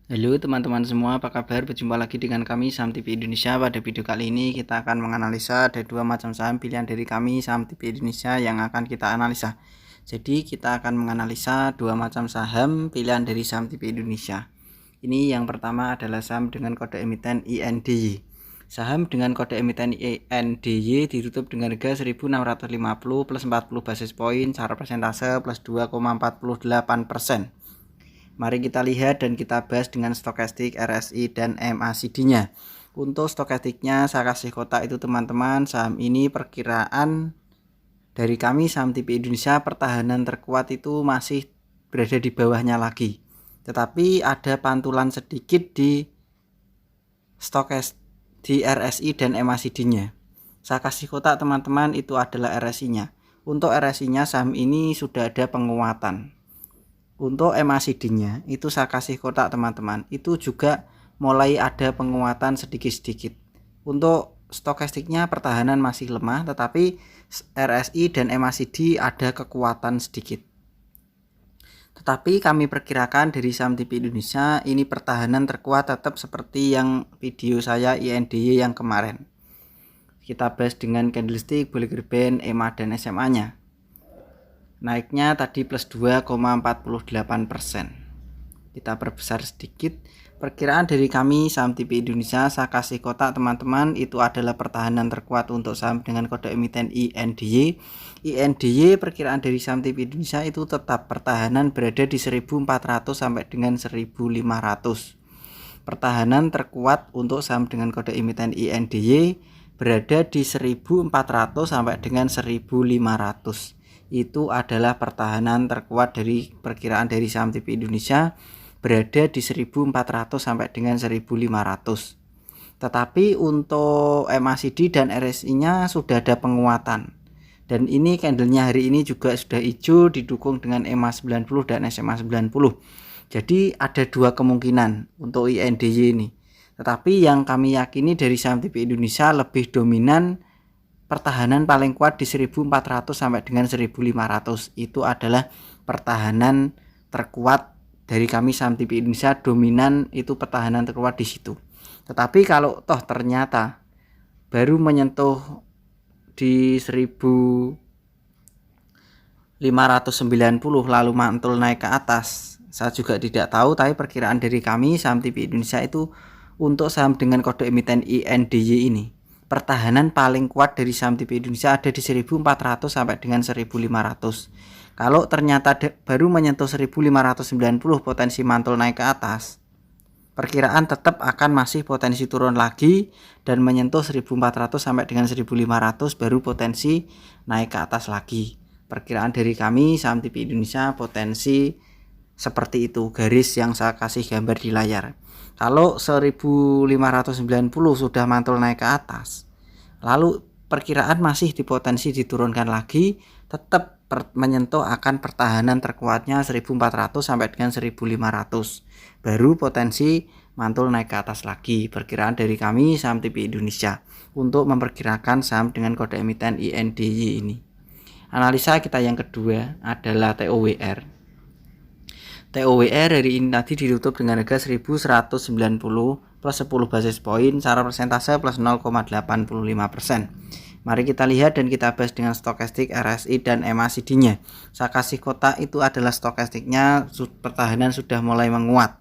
Halo teman-teman semua, apa kabar? Berjumpa lagi dengan kami Saham TV Indonesia. Pada video kali ini kita akan menganalisa ada dua macam saham pilihan dari kami Saham TV Indonesia yang akan kita analisa. Jadi kita akan menganalisa dua macam saham pilihan dari Saham TV Indonesia. Ini yang pertama adalah saham dengan kode emiten INDY. Saham dengan kode emiten INDY ditutup dengan harga 1.650 plus 40 basis point, secara persentase plus 2,48%. Mari kita lihat dan kita bahas dengan stokastik, RSI, dan MACD-nya. Untuk stokastiknya saya kasih kotak itu teman-teman. Saham ini perkiraan dari kami Saham TV Indonesia pertahanan terkuat itu masih berada di bawahnya lagi. Tetapi ada pantulan sedikit di stokastik, di RSI dan MACD-nya. Saya kasih kotak teman-teman, itu adalah RSI-nya. Untuk RSI-nya saham ini sudah ada penguatan. Untuk MACD-nya itu saya kasih kotak teman-teman, itu juga mulai ada penguatan sedikit-sedikit. Untuk stokastiknya pertahanan masih lemah, tetapi RSI dan MACD ada kekuatan sedikit. Tetapi kami perkirakan dari Saham TV Indonesia ini pertahanan terkuat tetap seperti yang video saya INDY yang kemarin. Kita bahas dengan candlestick, Bollinger Band, EMA dan SMA-nya. Naiknya tadi plus 2,48%. Kita perbesar sedikit. Perkiraan dari kami Saham TV Indonesia, saya kasih kotak teman-teman, itu adalah pertahanan terkuat untuk saham dengan kode emiten INDY. INDY perkiraan dari Saham TV Indonesia itu tetap pertahanan berada di 1.400 sampai dengan 1.500. Pertahanan terkuat untuk saham dengan kode emiten INDY berada di 1.400 sampai dengan 1.500. Itu adalah pertahanan terkuat dari perkiraan dari Saham TV Indonesia, berada di 1.400 sampai dengan 1.500. Tetapi untuk MACD dan RSI-nya sudah ada penguatan. Dan ini candlenya hari ini juga sudah hijau, didukung dengan EMA 90 dan SMA 90. Jadi ada dua kemungkinan untuk INDY ini. Tetapi yang kami yakini dari Saham TV Indonesia lebih dominan pertahanan paling kuat di 1.400 sampai dengan 1.500. Itu adalah pertahanan terkuat dari kami Saham TV Indonesia, dominan itu pertahanan terkuat di situ. Tetapi kalau toh ternyata baru menyentuh di 1.590 lalu mantul naik ke atas, saya juga tidak tahu, tapi perkiraan dari kami Saham TV Indonesia itu untuk saham dengan kode emiten INDY ini pertahanan paling kuat dari Saham TV Indonesia ada di 1.400 sampai dengan 1.500. Kalau ternyata baru menyentuh 1.590 potensi mantul naik ke atas, perkiraan tetap akan masih potensi turun lagi dan menyentuh 1.400 sampai dengan 1.500 baru potensi naik ke atas lagi. Perkiraan dari kami Saham TV Indonesia potensi seperti itu, garis yang saya kasih gambar di layar. Kalau 1.590 sudah mantul naik ke atas, lalu perkiraan masih di potensi diturunkan lagi, tetap menyentuh akan pertahanan terkuatnya 1.400 sampai dengan 1.500. Baru potensi mantul naik ke atas lagi. Perkiraan dari kami Saham TV Indonesia untuk memperkirakan saham dengan kode emiten INDY ini. Analisa kita yang kedua adalah TOWR. TOWR hari ini tadi ditutup dengan harga 1.190 plus 10 basis point, secara persentase plus 0,85%. Mari kita lihat dan kita bahas dengan stokastik, RSI dan MACD-nya. Saya kasih kotak itu adalah stokastiknya, pertahanan sudah mulai menguat.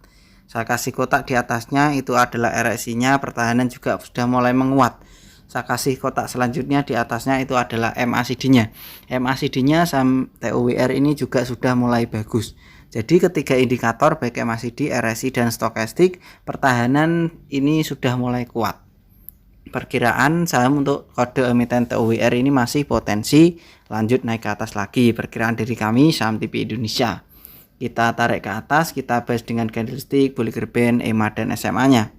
Saya kasih kotak di atasnya itu adalah RSI-nya, pertahanan juga sudah mulai menguat. Saya kasih kotak selanjutnya di atasnya itu adalah MACD-nya. MACD-nya saham TOWR ini juga sudah mulai bagus. Jadi ketiga indikator baik MACD, RSI dan stokastik pertahanan ini sudah mulai kuat. Perkiraan saham untuk kode emiten TOWR ini masih potensi lanjut naik ke atas lagi. Perkiraan dari kami Saham TV Indonesia. Kita tarik ke atas, kita bahas dengan candlestick, Bollinger Band, EMA dan SMA-nya.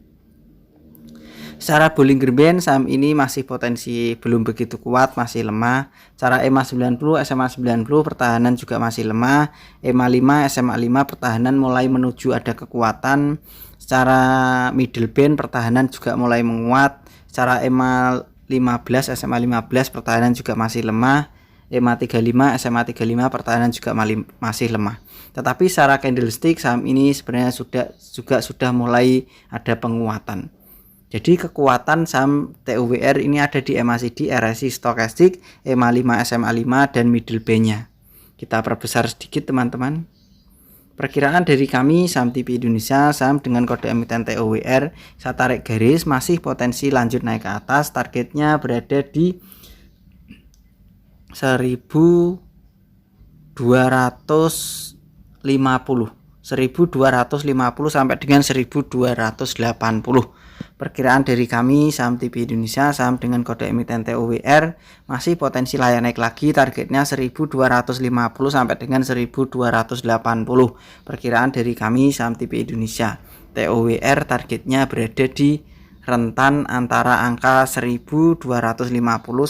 Secara Bollinger Band saham ini masih potensi belum begitu kuat, masih lemah. Secara EMA 90, SMA 90 pertahanan juga masih lemah. EMA 5, SMA 5 pertahanan mulai menuju ada kekuatan. Secara middle band pertahanan juga mulai menguat. Secara EMA 15, SMA 15 pertahanan juga masih lemah. EMA 35, SMA 35 pertahanan juga masih lemah. Tetapi secara candlestick saham ini sebenarnya sudah mulai ada penguatan. Jadi kekuatan saham TOWR ini ada di MACD, RSI, Stochastic, EMA 5, SMA 5 dan middle band-nya. Kita perbesar sedikit teman-teman. Perkiraan dari kami saham TV Indonesia, saham dengan kode emiten TOWR, saya tarik garis masih potensi lanjut naik ke atas. Targetnya berada di 1250 sampai dengan 1280. Perkiraan dari kami saham TV Indonesia, saham dengan kode emiten TOWR masih potensi layak naik lagi. Targetnya 1250 sampai dengan 1280. Perkiraan dari kami saham TV Indonesia TOWR targetnya berada di rentan antara angka 1250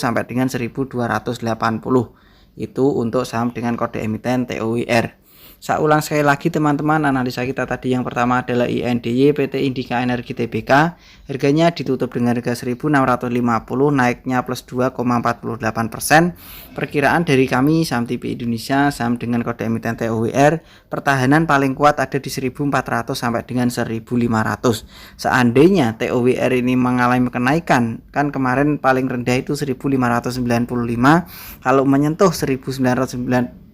sampai dengan 1280. Itu untuk saham dengan kode emiten TOWR. Saya ulang sekali lagi teman-teman, analisa kita tadi yang pertama adalah INDY PT Indika Energi Tbk. Harganya ditutup dengan harga 1650, naiknya plus 2,48%. Perkiraan dari kami saham TV Indonesia, saham dengan kode emiten TOWR, pertahanan paling kuat ada di 1400 sampai dengan 1500. Seandainya TOWR ini mengalami kenaikan, kan kemarin paling rendah itu 1595, kalau menyentuh 1595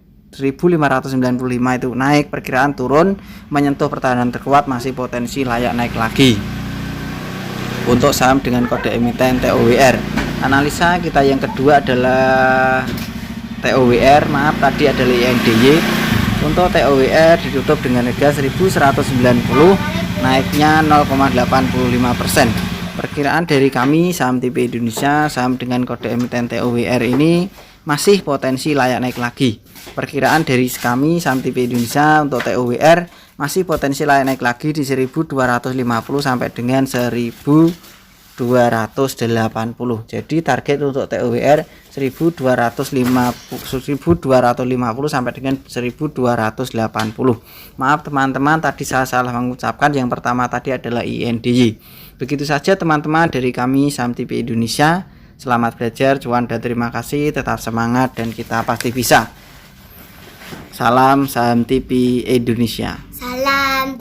itu naik, perkiraan turun menyentuh pertahanan terkuat masih potensi layak naik lagi untuk saham dengan kode emiten TOWR. Analisa kita yang kedua adalah TOWR, tadi adalah INDY. Untuk TOWR ditutup dengan harga 1190, naiknya 0,85%. Perkiraan dari kami saham TV Indonesia, saham dengan kode emiten TOWR ini masih potensi layak naik lagi. Perkiraan dari kami saham TV Indonesia untuk TOWR masih potensi layak naik lagi di 1250 sampai dengan 1280. Jadi target untuk TOWR 1250 sampai dengan 1280. Maaf teman-teman, tadi saya salah mengucapkan, yang pertama tadi adalah INDY. Begitu saja teman-teman dari kami saham TV Indonesia. Selamat belajar, cuan dan terima kasih, tetap semangat dan kita pasti bisa. Salam saham TV Indonesia.